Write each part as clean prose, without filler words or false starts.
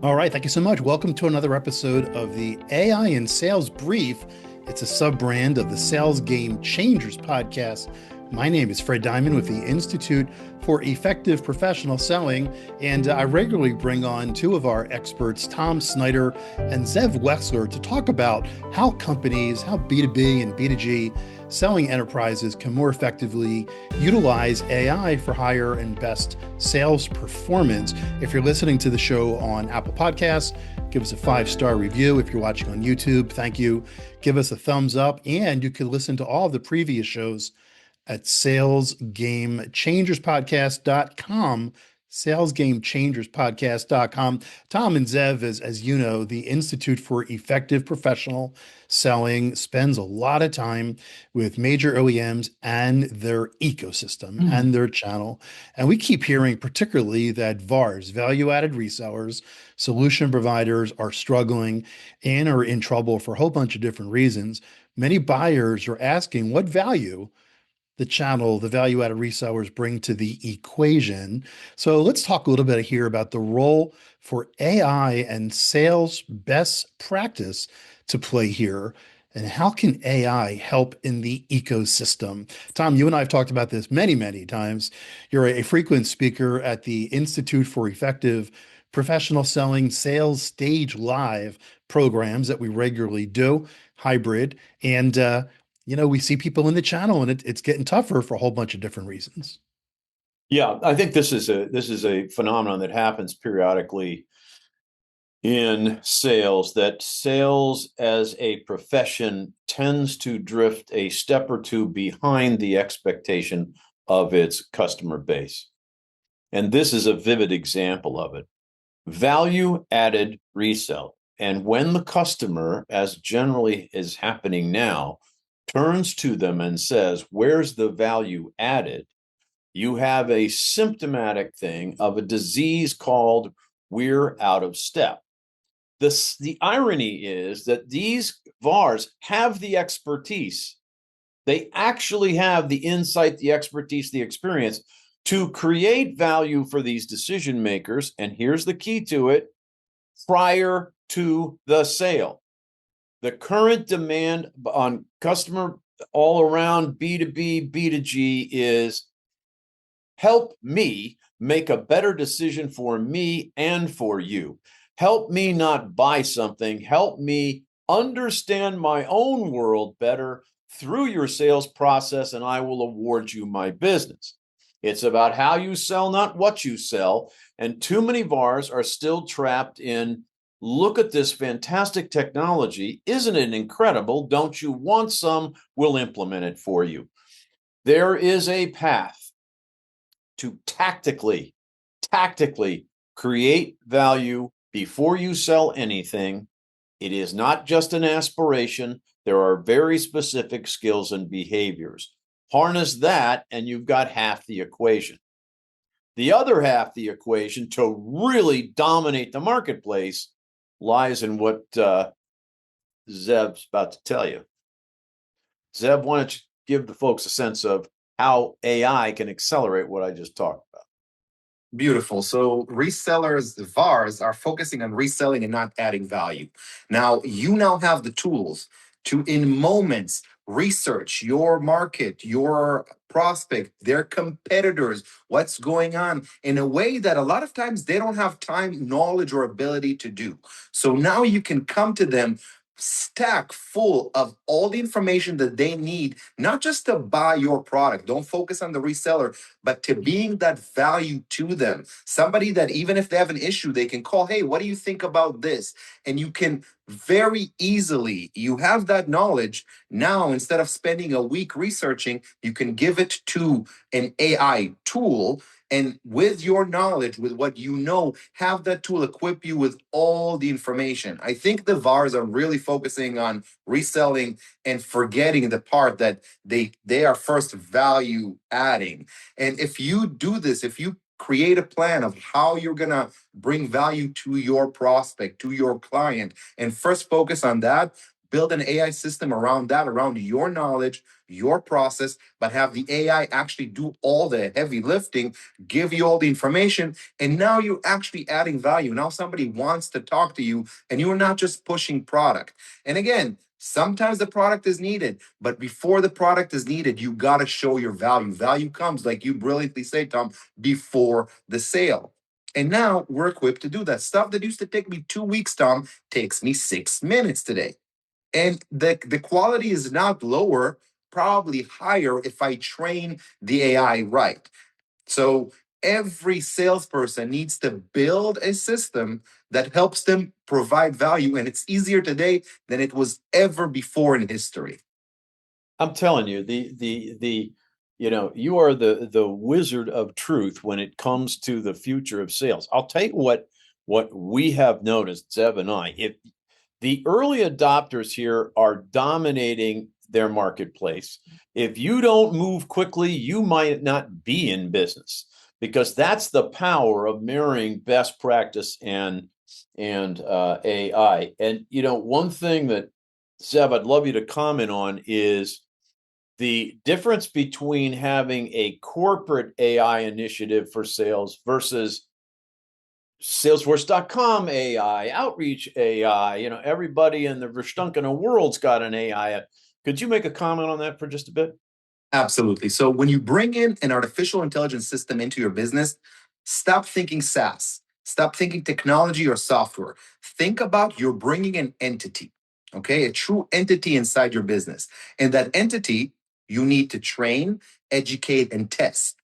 All right, thank you so much. Welcome to another episode of the AI in Sales Brief. It's a sub brand of the Sales Game Changers podcast. My name is Fred Diamond with the Institute for Effective Professional Selling, and I regularly bring on two of our experts, Tom Snyder and Zeev Wexler, to talk about how companies, how B2B and B2G selling enterprises can more effectively utilize AI for higher and best sales performance. If you're listening to the show on Apple Podcasts, give us a 5-star review. If you're watching on YouTube, thank you. Give us a thumbs up, and you can listen to all of the previous shows at salesgamechangerspodcast.com, salesgamechangerspodcast.com. Tom and Zev, as you know, the Institute for Effective Professional Selling spends a lot of time with major OEMs and their ecosystem and their channel. And we keep hearing particularly that VARs, value-added resellers, solution providers are struggling and are in trouble for a whole bunch of different reasons. Many buyers are asking what value the channel, the value added resellers bring to the equation. So let's talk a little bit here about the role for AI and sales best practice to play here. And how can AI help in the ecosystem? Tom, you and I have talked about this many, many times. You're a frequent speaker at the Institute for Effective Professional Selling Sales Stage Live programs that we regularly do, hybrid. And we see people in the channel and it's getting tougher for a whole bunch of different reasons. Yeah, I think this is a phenomenon that happens periodically in sales, that sales as a profession tends to drift a step or two behind the expectation of its customer base. And this is a vivid example of it. Value added resell. And when the customer, as generally is happening now, turns to them and says, "Where's the value added?" you have a symptomatic thing of a disease called "we're out of step." The irony is that these VARs have the expertise. They actually have the insight, the expertise, the experience to create value for these decision makers. And here's the key to it: prior to the sale. The current demand on customer all around B2B, B2G is help me make a better decision for me and for you. Help me not buy something. Help me understand my own world better through your sales process, and I will award you my business. It's about how you sell, not what you sell. And too many VARs are still trapped in, look at this fantastic technology. Isn't it incredible? Don't you want some? We'll implement it for you. There is a path to tactically create value before you sell anything. It is not just an aspiration. There are very specific skills and behaviors. Harness that, and you've got half the equation. The other half the equation to really dominate the marketplace lies in what Zev's about to tell you. Zev, why don't you give the folks a sense of how AI can accelerate what I just talked about? Beautiful. So resellers, VARs, are focusing on reselling and not adding value. Now, you now have the tools to, in moments, research your market, your prospect, their competitors, what's going on in a way that a lot of times they don't have time, knowledge, or ability to do. So now you can come to them stack full of all the information that they need, not just to buy your product. Don't focus on the reseller, but to being that value to them. Somebody that even if they have an issue, they can call, "Hey, what do you think about this?" And you can very easily, you have that knowledge. Now, instead of spending a week researching, you can give it to an AI tool. And with your knowledge, with what you know, have that tool equip you with all the information. I think the VARs are really focusing on reselling and forgetting the part that they are first value adding. And if you do this, if you create a plan of how you're going to bring value to your prospect, to your client, and first focus on that, build an AI system around that, around your knowledge, your process, but have the AI actually do all the heavy lifting, give you all the information, and now you're actually adding value. Now somebody wants to talk to you, and you're not just pushing product. And again, sometimes the product is needed, but before the product is needed, you got to show your value. Value comes, like you brilliantly say, Tom, before the sale. And now we're equipped to do that. Stuff that used to take me 2 weeks, Tom, takes me 6 minutes today. And the quality is not lower, probably higher if I train the AI right. So every salesperson needs to build a system that helps them provide value. And it's easier today than it was ever before in history. I'm telling you, you are the wizard of truth when it comes to the future of sales. I'll tell you what we have noticed, Zeev and I. If the early adopters here are dominating their marketplace, if you don't move quickly, you might not be in business, because that's the power of marrying best practice and AI. And one thing that, Zeev, I'd love you to comment on is the difference between having a corporate AI initiative for sales versus Salesforce.com AI, Outreach AI. Everybody in the Verstunkene world's got an AI. Could you make a comment on that for just a bit? Absolutely. So when you bring in an artificial intelligence system into your business, stop thinking SaaS, stop thinking technology or software. Think about you're bringing an entity, okay, a true entity inside your business. And that entity, you need to train, educate, and test.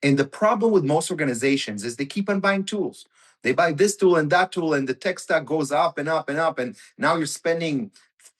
And the problem with most organizations is they keep on buying tools. They buy this tool and that tool, and the tech stack goes up and up and up. And now you're spending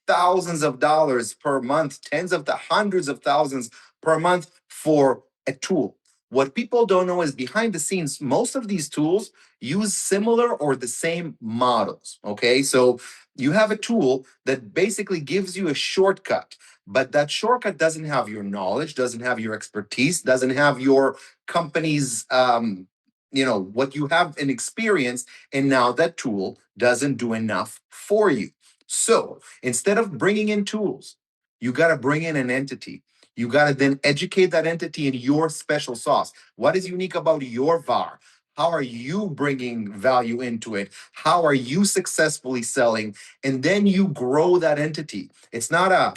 thousands of dollars per month, tens of the hundreds of thousands per month for a tool. What people don't know is behind the scenes, most of these tools use similar or the same models. Okay. So you have a tool that basically gives you a shortcut, but that shortcut doesn't have your knowledge, doesn't have your expertise, doesn't have your company's, what you have in experience. And now that tool doesn't do enough for you. So instead of bringing in tools, you got to bring in an entity. You got to then educate that entity in your special sauce. What is unique about your VAR? How are you bringing value into it? How are you successfully selling? And then you grow that entity. It's not a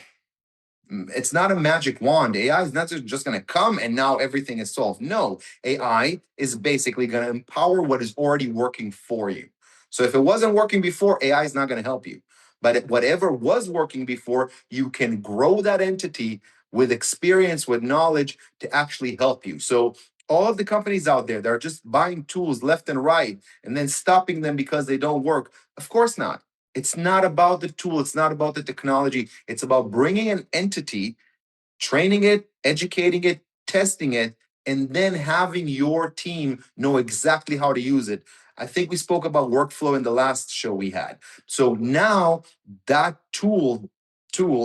magic wand. AI is not just going to come and now everything is solved. No, AI is basically going to empower what is already working for you. So if it wasn't working before, AI is not going to help you. But whatever was working before, you can grow that entity with experience, with knowledge to actually help you. So all of the companies out there that are just buying tools left and right and then stopping them because they don't work, of course not. It's not about the tool. It's not about the technology. It's about bringing an entity, training it, educating it, testing it, and then having your team know exactly how to use it. I think we spoke about workflow in the last show we had. So now that tool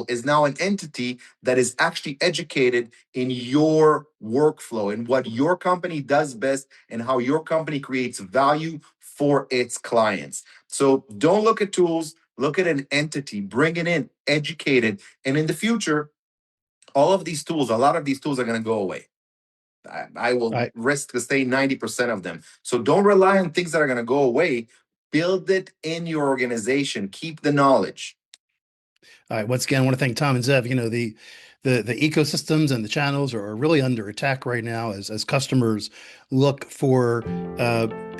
is now an entity that is actually educated in your workflow and what your company does best and how your company creates value for its clients. So don't look at tools, look at an entity, bring it in, educate it. And in the future, all of these tools, a lot of these tools are going to go away. I will risk to say 90% of them. So don't rely on things that are going to go away. Build it in your organization. Keep the knowledge. All right. Once again, I want to thank Tom and Zeev. The ecosystems and the channels are really under attack right now as customers look for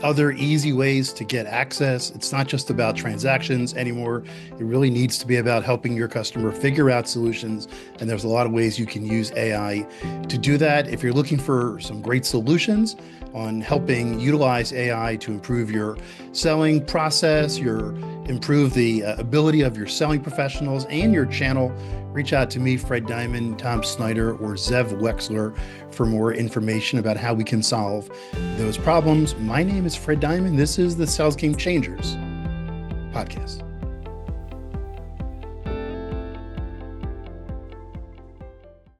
other easy ways to get access. It's not just about transactions anymore. It really needs to be about helping your customer figure out solutions. And there's a lot of ways you can use AI to do that. If you're looking for some great solutions on helping utilize AI to improve your selling process, improve the ability of your selling professionals and your channel, reach out to me, Fred Diamond, Tom Snyder, or Zeev Wexler for more information about how we can solve those problems. My name is Fred Diamond. This is the Sales Game Changers podcast.